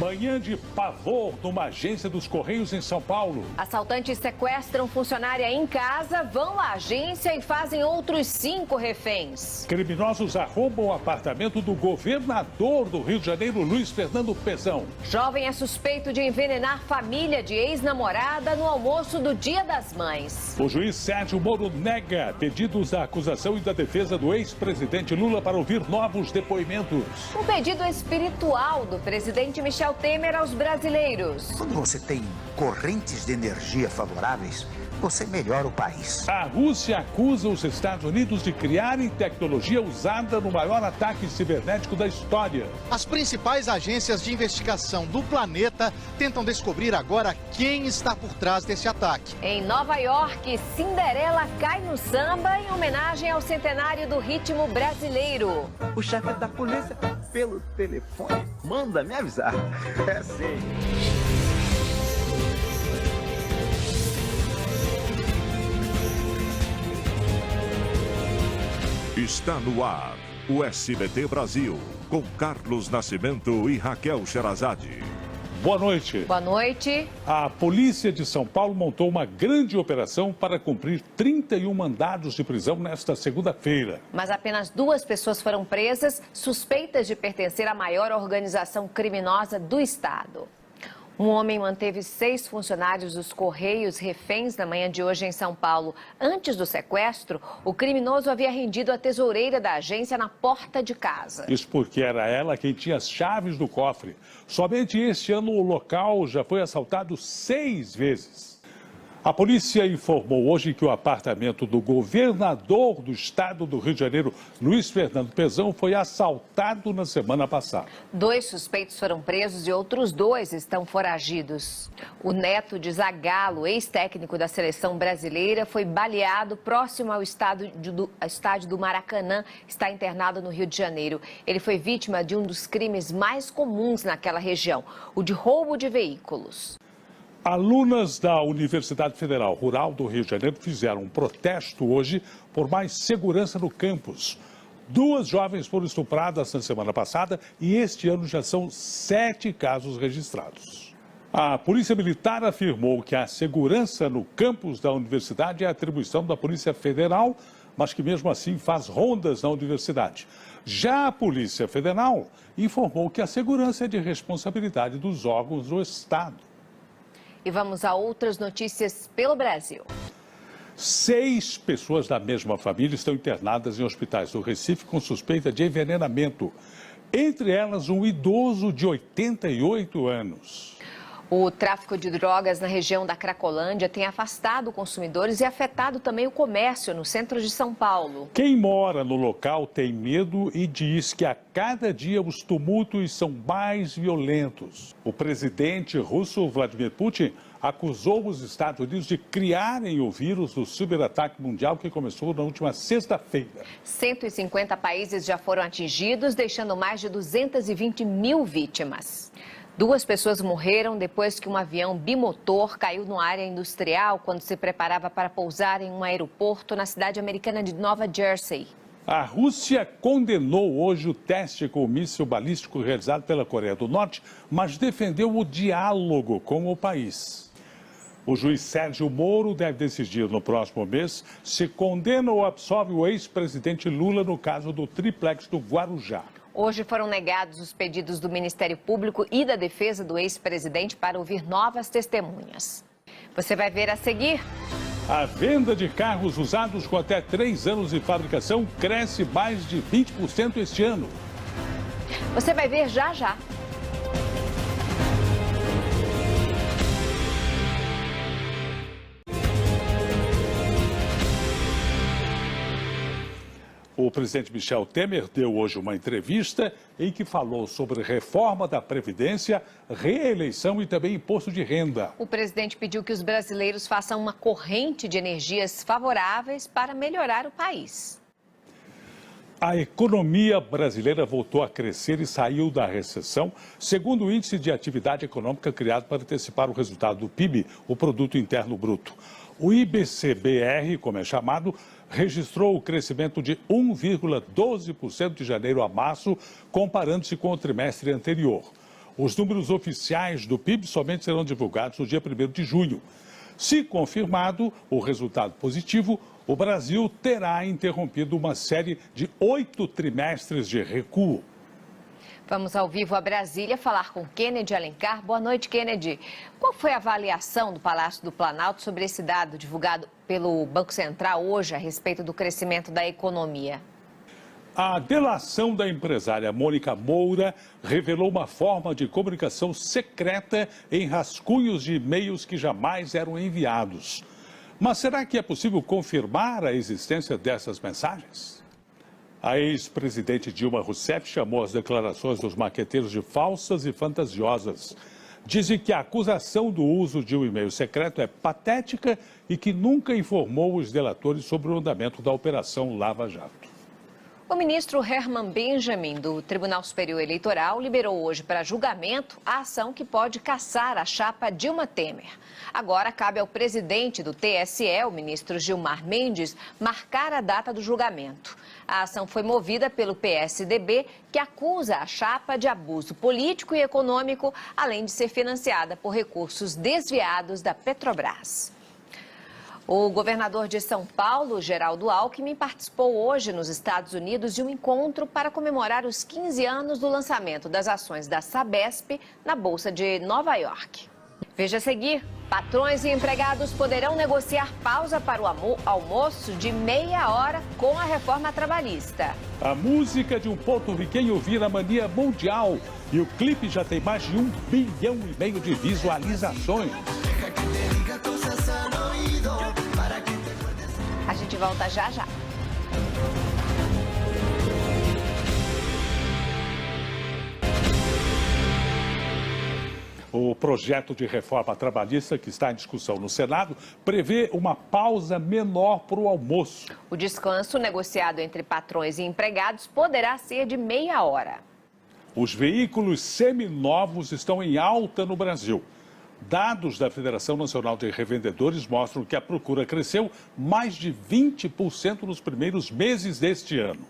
Manhã de pavor numa agência dos Correios em São Paulo. Assaltantes sequestram funcionária em casa, vão à agência e fazem outros 5 reféns. Criminosos arrombam o apartamento do governador do Rio de Janeiro, Luiz Fernando Pezão. Jovem é suspeito de envenenar família de ex-namorada no almoço do Dia das Mães. O juiz Sérgio Moro nega pedidos da acusação e da defesa do ex-presidente Lula para ouvir novos depoimentos. Um pedido espiritual do presidente Michel Temer aos brasileiros. Quando você tem correntes de energia favoráveis, você melhora o país. A Rússia acusa os Estados Unidos de criarem tecnologia usada no maior ataque cibernético da história. As principais agências de investigação do planeta tentam descobrir agora quem está por trás desse ataque. Em Nova York, Cinderela cai no samba em homenagem ao centenário do ritmo brasileiro. O chefe da polícia, pelo telefone, manda me avisar. É sim. Está no ar, o SBT Brasil, com Carlos Nascimento e Raquel Sherazade. Boa noite. Boa noite. A polícia de São Paulo montou uma grande operação para cumprir 31 mandados de prisão nesta segunda-feira. Mas apenas 2 pessoas foram presas, suspeitas de pertencer à maior organização criminosa do estado. Um homem manteve 6 funcionários dos Correios reféns na manhã de hoje em São Paulo. Antes do sequestro, o criminoso havia rendido a tesoureira da agência na porta de casa. Isso porque era ela quem tinha as chaves do cofre. Somente este ano o local já foi assaltado 6 vezes. A polícia informou hoje que o apartamento do governador do estado do Rio de Janeiro, Luiz Fernando Pezão, foi assaltado na semana passada. 2 suspeitos foram presos e outros 2 estão foragidos. O neto de Zagallo, ex-técnico da seleção brasileira, foi baleado próximo ao estádio do Maracanã, está internado no Rio de Janeiro. Ele foi vítima de um dos crimes mais comuns naquela região, o de roubo de veículos. Alunas da Universidade Federal Rural do Rio de Janeiro fizeram um protesto hoje por mais segurança no campus. 2 jovens foram estupradas na semana passada e este ano já são 7 casos registrados. A Polícia Militar afirmou que a segurança no campus da universidade é atribuição da Polícia Federal, mas que mesmo assim faz rondas na universidade. Já a Polícia Federal informou que a segurança é de responsabilidade dos órgãos do Estado. E vamos a outras notícias pelo Brasil. 6 pessoas da mesma família estão internadas em hospitais do Recife com suspeita de envenenamento. Entre elas, um idoso de 88 anos. O tráfico de drogas na região da Cracolândia tem afastado consumidores e afetado também o comércio no centro de São Paulo. Quem mora no local tem medo e diz que a cada dia os tumultos são mais violentos. O presidente russo Vladimir Putin acusou os Estados Unidos de criarem o vírus do ciberataque mundial que começou na última sexta-feira. 150 países já foram atingidos, deixando mais de 220 mil vítimas. 2 pessoas morreram depois que um avião bimotor caiu numa área industrial quando se preparava para pousar em um aeroporto na cidade americana de Nova Jersey. A Rússia condenou hoje o teste com o míssil balístico realizado pela Coreia do Norte, mas defendeu o diálogo com o país. O juiz Sérgio Moro deve decidir no próximo mês se condena ou absolve o ex-presidente Lula no caso do triplex do Guarujá. Hoje foram negados os pedidos do Ministério Público e da defesa do ex-presidente para ouvir novas testemunhas. Você vai ver a seguir. A venda de carros usados com até 3 anos de fabricação cresce mais de 20% este ano. Você vai ver já já. O presidente Michel Temer deu hoje uma entrevista em que falou sobre reforma da Previdência, reeleição e também imposto de renda. O presidente pediu que os brasileiros façam uma corrente de energias favoráveis para melhorar o país. A economia brasileira voltou a crescer e saiu da recessão, segundo o Índice de Atividade Econômica criado para antecipar o resultado do PIB, o Produto Interno Bruto. O IBC-BR, como é chamado, registrou o crescimento de 1,12% de janeiro a março, comparando-se com o trimestre anterior. Os números oficiais do PIB somente serão divulgados no dia 1º de junho. Se confirmado o resultado positivo, o Brasil terá interrompido uma série de 8 trimestres de recuo. Vamos ao vivo a Brasília falar com Kennedy Alencar. Boa noite, Kennedy. Qual foi a avaliação do Palácio do Planalto sobre esse dado divulgado pelo Banco Central hoje a respeito do crescimento da economia? A delação da empresária Mônica Moura revelou uma forma de comunicação secreta em rascunhos de e-mails que jamais eram enviados. Mas será que é possível confirmar a existência dessas mensagens? A ex-presidente Dilma Rousseff chamou as declarações dos maqueteiros de falsas e fantasiosas. Dizem que a acusação do uso de um e-mail secreto é patética e que nunca informou os delatores sobre o andamento da Operação Lava Jato. O ministro Herman Benjamin, do Tribunal Superior Eleitoral, liberou hoje para julgamento a ação que pode cassar a chapa Dilma Temer. Agora cabe ao presidente do TSE, o ministro Gilmar Mendes, marcar a data do julgamento. A ação foi movida pelo PSDB, que acusa a chapa de abuso político e econômico, além de ser financiada por recursos desviados da Petrobras. O governador de São Paulo, Geraldo Alckmin, participou hoje nos Estados Unidos de um encontro para comemorar os 15 anos do lançamento das ações da Sabesp na Bolsa de Nova York. Veja a seguir, patrões e empregados poderão negociar pausa para o almoço de meia hora com a reforma trabalhista. A música de um porto-riquenho vira mania mundial e o clipe já tem mais de 1,5 bilhão de visualizações. A gente volta já já. O projeto de reforma trabalhista que está em discussão no Senado prevê uma pausa menor para o almoço. O descanso negociado entre patrões e empregados poderá ser de meia hora. Os veículos seminovos estão em alta no Brasil. Dados da Federação Nacional de Revendedores mostram que a procura cresceu mais de 20% nos primeiros meses deste ano.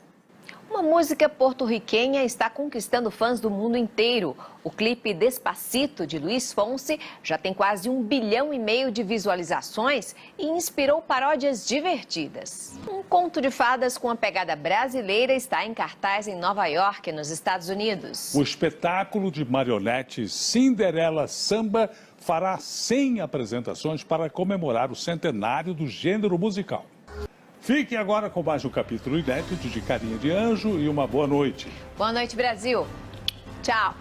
Uma música porto-riquenha está conquistando fãs do mundo inteiro. O clipe Despacito, de Luiz Fonsi, já tem quase 1,5 bilhão de visualizações e inspirou paródias divertidas. Um conto de fadas com a pegada brasileira está em cartaz em Nova York, nos Estados Unidos. O espetáculo de marionetes Cinderela Samba fará 100 apresentações para comemorar o centenário do gênero musical. Fiquem agora com mais um capítulo inédito de Carinha de Anjo e uma boa noite. Boa noite, Brasil. Tchau.